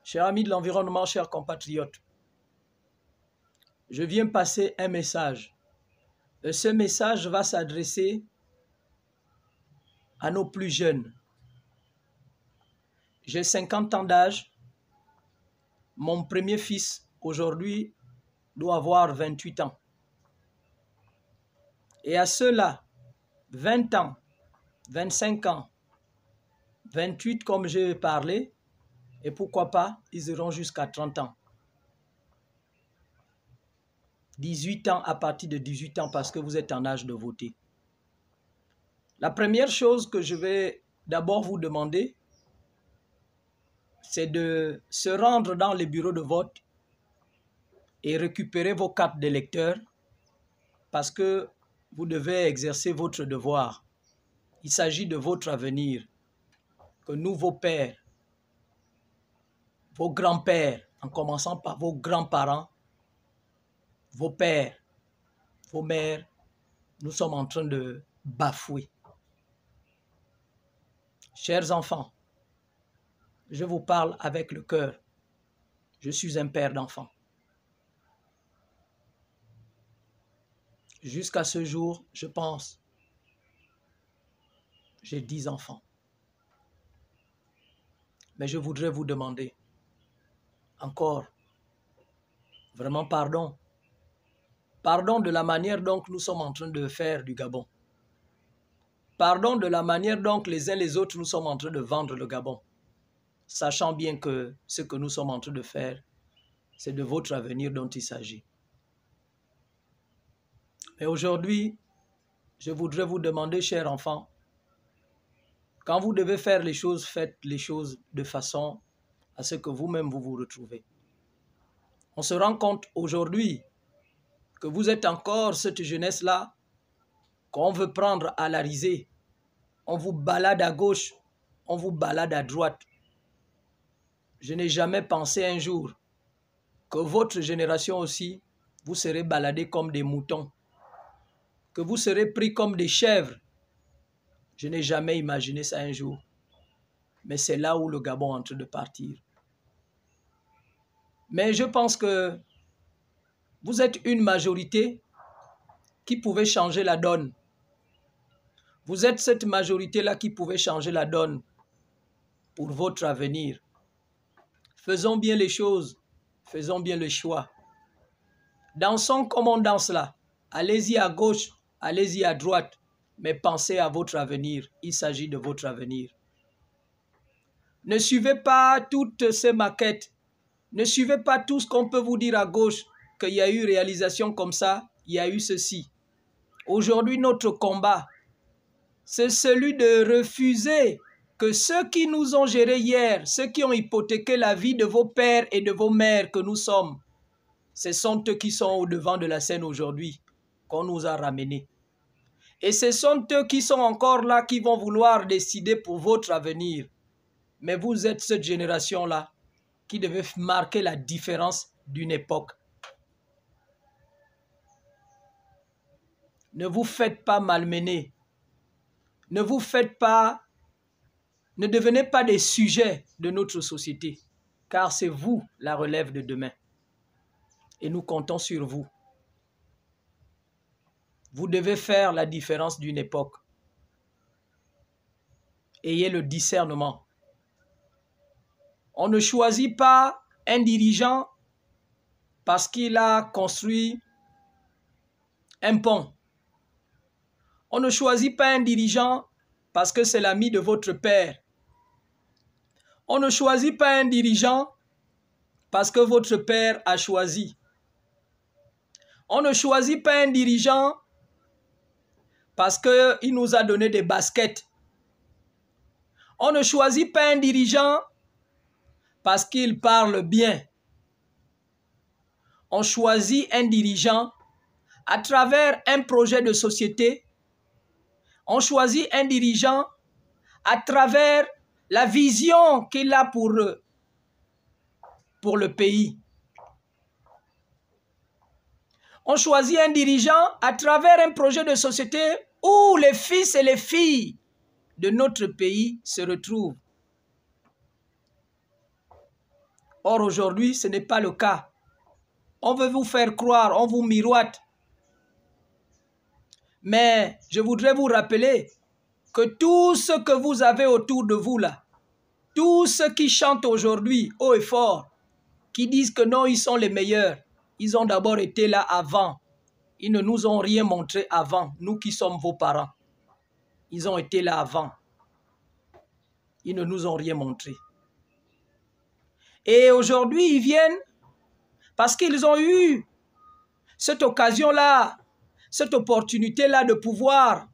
Chers amis de l'environnement, chers compatriotes, je viens passer un message. Et ce message va s'adresser à nos plus jeunes. J'ai 50 ans d'âge. Mon premier fils, aujourd'hui, doit avoir 28 ans. Et à ceux-là, 20 ans, 25 ans, 28 comme j'ai parlé, et pourquoi pas, ils iront jusqu'à 30 ans. 18 ans à partir de 18 ans parce que vous êtes en âge de voter. La première chose que je vais d'abord vous demander, c'est de se rendre dans les bureaux de vote et récupérer vos cartes d'électeurs parce que vous devez exercer votre devoir. Il s'agit de votre avenir, que nous, vos pères, vos grands-pères, en commençant par vos grands-parents, vos pères, vos mères, nous sommes en train de bafouer. Chers enfants, je vous parle avec le cœur. Je suis un père d'enfants. Jusqu'à ce jour, je pense, j'ai 10 enfants. Mais je voudrais vous demander, encore, vraiment pardon. Pardon de la manière dont nous sommes en train de faire du Gabon. Pardon de la manière dont les uns les autres nous sommes en train de vendre le Gabon. Sachant bien que ce que nous sommes en train de faire, c'est de votre avenir dont il s'agit. Mais aujourd'hui, je voudrais vous demander, chers enfants, quand vous devez faire les choses, faites les choses de façon à ce que vous-même vous vous retrouvez. On se rend compte aujourd'hui que vous êtes encore cette jeunesse-là qu'on veut prendre à la risée. On vous balade à gauche, on vous balade à droite. Je n'ai jamais pensé un jour que votre génération aussi, vous serez baladés comme des moutons, que vous serez pris comme des chèvres. Je n'ai jamais imaginé ça un jour. Mais c'est là où le Gabon est en train de partir. Mais je pense que vous êtes une majorité qui pouvait changer la donne. Vous êtes cette majorité-là qui pouvait changer la donne pour votre avenir. Faisons bien les choses, faisons bien le choix. Dansons comme on danse là. Allez-y à gauche, allez-y à droite, mais pensez à votre avenir. Il s'agit de votre avenir. Ne suivez pas toutes ces maquettes. Ne suivez pas tout ce qu'on peut vous dire à gauche, qu'il y a eu réalisation comme ça, il y a eu ceci. Aujourd'hui, notre combat, c'est celui de refuser que ceux qui nous ont gérés hier, ceux qui ont hypothéqué la vie de vos pères et de vos mères que nous sommes, ce sont eux qui sont au devant de la scène aujourd'hui, qu'on nous a ramenés. Et ce sont eux qui sont encore là, qui vont vouloir décider pour votre avenir. Mais vous êtes cette génération-là qui devait marquer la différence d'une époque. Ne vous faites pas malmener. Ne vous faites pas, ne devenez pas des sujets de notre société, car c'est vous la relève de demain. Et nous comptons sur vous. Vous devez faire la différence d'une époque. Ayez le discernement. On ne choisit pas un dirigeant parce qu'il a construit un pont. On ne choisit pas un dirigeant parce que c'est l'ami de votre père. On ne choisit pas un dirigeant parce que votre père a choisi. On ne choisit pas un dirigeant parce qu'il nous a donné des baskets. On ne choisit pas un dirigeant parce qu'il parle bien. On choisit un dirigeant à travers un projet de société. On choisit un dirigeant à travers la vision qu'il a pour le pays. On choisit un dirigeant à travers un projet de société où les fils et les filles de notre pays se retrouvent. Or, aujourd'hui, ce n'est pas le cas. On veut vous faire croire, on vous miroite. Mais je voudrais vous rappeler que tout ce que vous avez autour de vous là, tous ceux qui chantent aujourd'hui haut et fort, qui disent que non, ils sont les meilleurs, ils ont d'abord été là avant. Ils ne nous ont rien montré avant, nous qui sommes vos parents. Ils ont été là avant. Ils ne nous ont rien montré. Et aujourd'hui, ils viennent parce qu'ils ont eu cette occasion-là, cette opportunité-là de pouvoir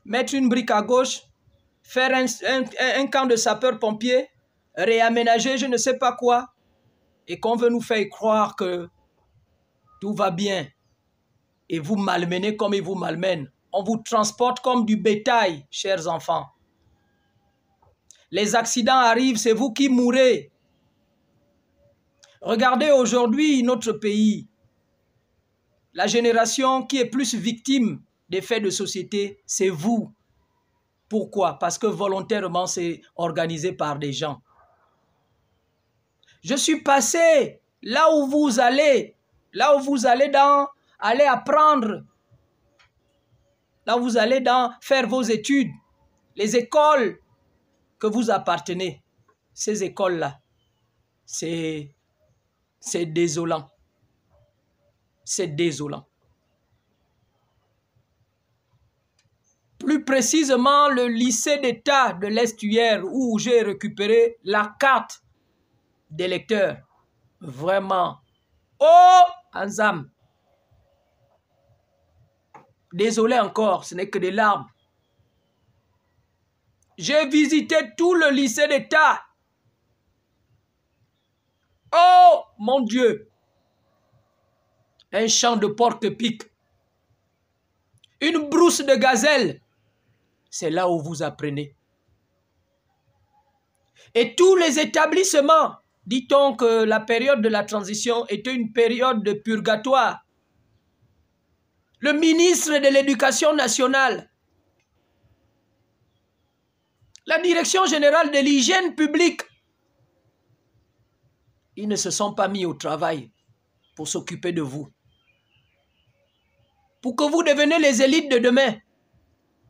mettre une brique à gauche, faire un camp de sapeurs-pompiers, réaménager je ne sais pas quoi, et qu'on veut nous faire croire que tout va bien. Et vous malmenez comme ils vous malmènent. On vous transporte comme du bétail, chers enfants. Les accidents arrivent, c'est vous qui mourrez. Regardez aujourd'hui notre pays. La génération qui est plus victime des faits de société, c'est vous. Pourquoi? Parce que volontairement, c'est organisé par des gens. Je suis passé là où vous allez aller apprendre, là où vous allez faire vos études, les écoles que vous appartenez. Ces écoles-là, c'est désolant. C'est désolant. Plus précisément, le lycée d'État de l'Estuaire où j'ai récupéré la carte d'électeur. Vraiment. Oh, Anzam. Désolé encore, ce n'est que des larmes. J'ai visité tout le lycée d'État. Oh, mon Dieu. Un champ de porc-épic. Une brousse de gazelle. C'est là où vous apprenez. Et tous les établissements, dit-on que la période de la transition était une période de purgatoire. Le ministre de l'Éducation nationale, la direction générale de l'hygiène publique, ils ne se sont pas mis au travail pour s'occuper de vous. Pour que vous deveniez les élites de demain,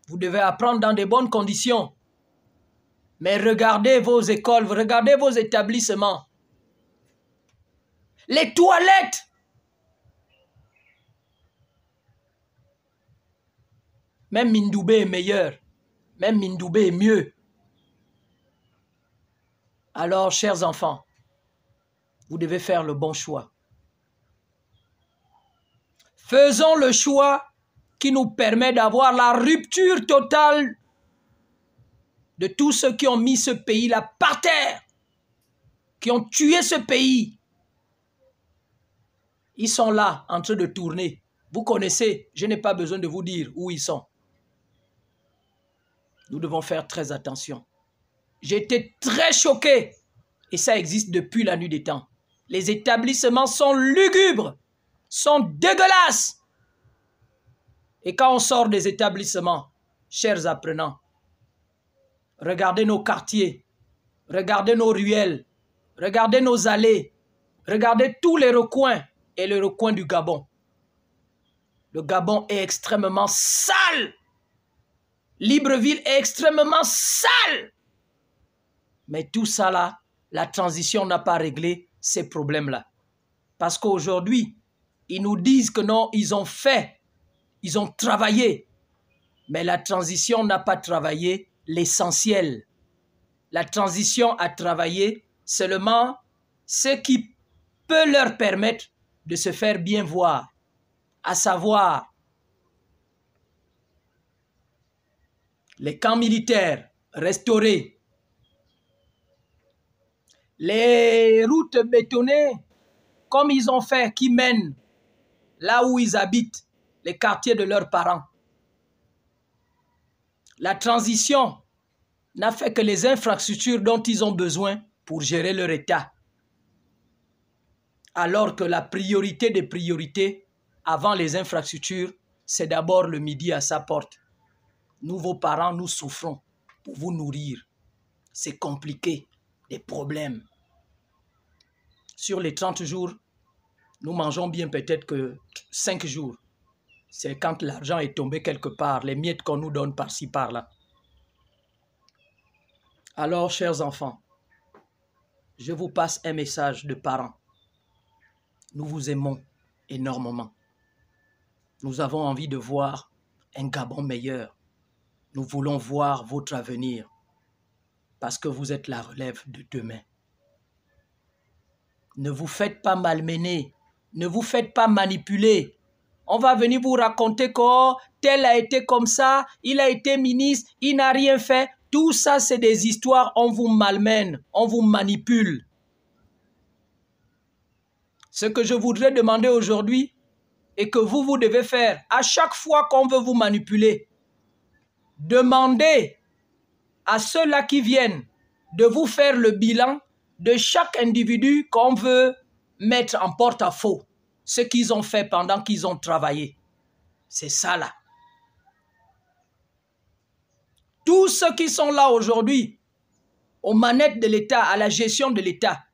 vous devez apprendre dans de bonnes conditions. Mais regardez vos écoles, regardez vos établissements. Les toilettes. Même Mindoubé est meilleur. Même Mindoubé est mieux. Alors, chers enfants, vous devez faire le bon choix. Faisons le choix qui nous permet d'avoir la rupture totale de tous ceux qui ont mis ce pays-là par terre, qui ont tué ce pays. Ils sont là, en train de tourner. Vous connaissez, je n'ai pas besoin de vous dire où ils sont. Nous devons faire très attention. J'ai été très choqué, et ça existe depuis la nuit des temps. Les établissements sont lugubres, sont dégueulasses. Et quand on sort des établissements, chers apprenants, regardez nos quartiers, regardez nos ruelles, regardez nos allées, regardez tous les recoins et les recoins du Gabon. Le Gabon est extrêmement sale. Libreville est extrêmement sale. Mais tout ça là, la transition n'a pas réglé ces problèmes-là. Parce qu'aujourd'hui, ils nous disent que non, ils ont fait, ils ont travaillé. Mais la transition n'a pas travaillé l'essentiel. La transition a travaillé seulement ce qui peut leur permettre de se faire bien voir, à savoir les camps militaires restaurés, les routes bétonnées comme ils ont fait, qui mènent là où ils habitent, les quartiers de leurs parents. La transition n'a fait que les infrastructures dont ils ont besoin pour gérer leur état. Alors que la priorité des priorités, avant les infrastructures, c'est d'abord le midi à sa porte. Nous, vos parents, nous souffrons pour vous nourrir. c'est compliqué, des problèmes. Sur les 30 jours, nous mangeons bien peut-être que 5 jours. C'est quand l'argent est tombé quelque part, les miettes qu'on nous donne par-ci, par-là. Alors, chers enfants, je vous passe un message de parents. Nous vous aimons énormément. Nous avons envie de voir un Gabon meilleur. Nous voulons voir votre avenir parce que vous êtes la relève de demain. Ne vous faites pas malmener, ne vous faites pas manipuler. On va venir vous raconter que tel a été comme ça, il a été ministre, il n'a rien fait. Tout ça, c'est des histoires, on vous malmène, on vous manipule. Ce que je voudrais demander aujourd'hui et que vous devez faire, à chaque fois qu'on veut vous manipuler, demandez à ceux-là qui viennent de vous faire le bilan de chaque individu qu'on veut mettre en porte-à-faux, ce qu'ils ont fait pendant qu'ils ont travaillé. C'est ça là. Tous ceux qui sont là aujourd'hui, aux manettes de l'État, à la gestion de l'État,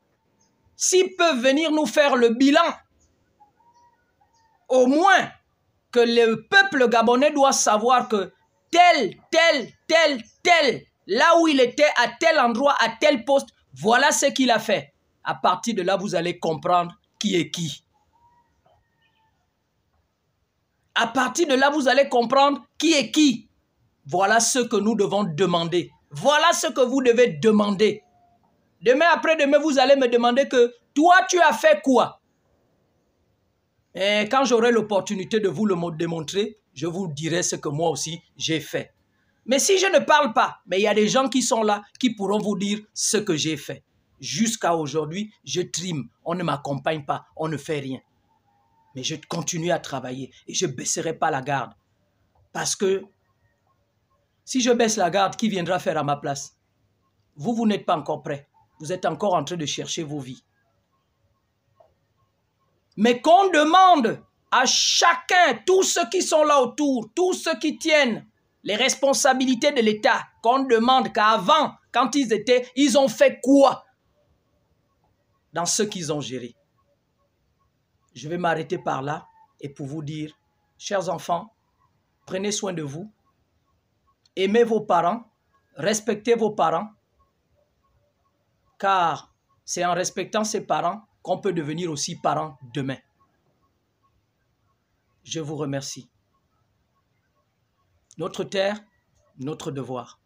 s'ils peuvent venir nous faire le bilan, au moins que le peuple gabonais doit savoir que tel, là où il était, à tel endroit, à tel poste, voilà ce qu'il a fait. À partir de là, vous allez comprendre qui est qui. À partir de là, vous allez comprendre qui est qui. Voilà ce que nous devons demander. Voilà ce que vous devez demander. Demain, après-demain, vous allez me demander que toi, tu as fait quoi? Et quand j'aurai l'opportunité de vous le démontrer, je vous dirai ce que moi aussi j'ai fait. Mais si je ne parle pas, mais il y a des gens qui sont là qui pourront vous dire ce que j'ai fait. Jusqu'à aujourd'hui, je trime, on ne m'accompagne pas, on ne fait rien. Mais je continue à travailler et je ne baisserai pas la garde. Parce que si je baisse la garde, qui viendra faire à ma place? Vous n'êtes pas encore prêts. Vous êtes encore en train de chercher vos vies. Mais qu'on demande à chacun, tous ceux qui sont là autour, tous ceux qui tiennent les responsabilités de l'État, qu'on demande qu'avant, quand ils étaient, ils ont fait quoi dans ce qu'ils ont géré. Je vais m'arrêter par là et pour vous dire, chers enfants, prenez soin de vous, aimez vos parents, respectez vos parents, car c'est en respectant ses parents qu'on peut devenir aussi parent demain. Je vous remercie. Notre terre, notre devoir.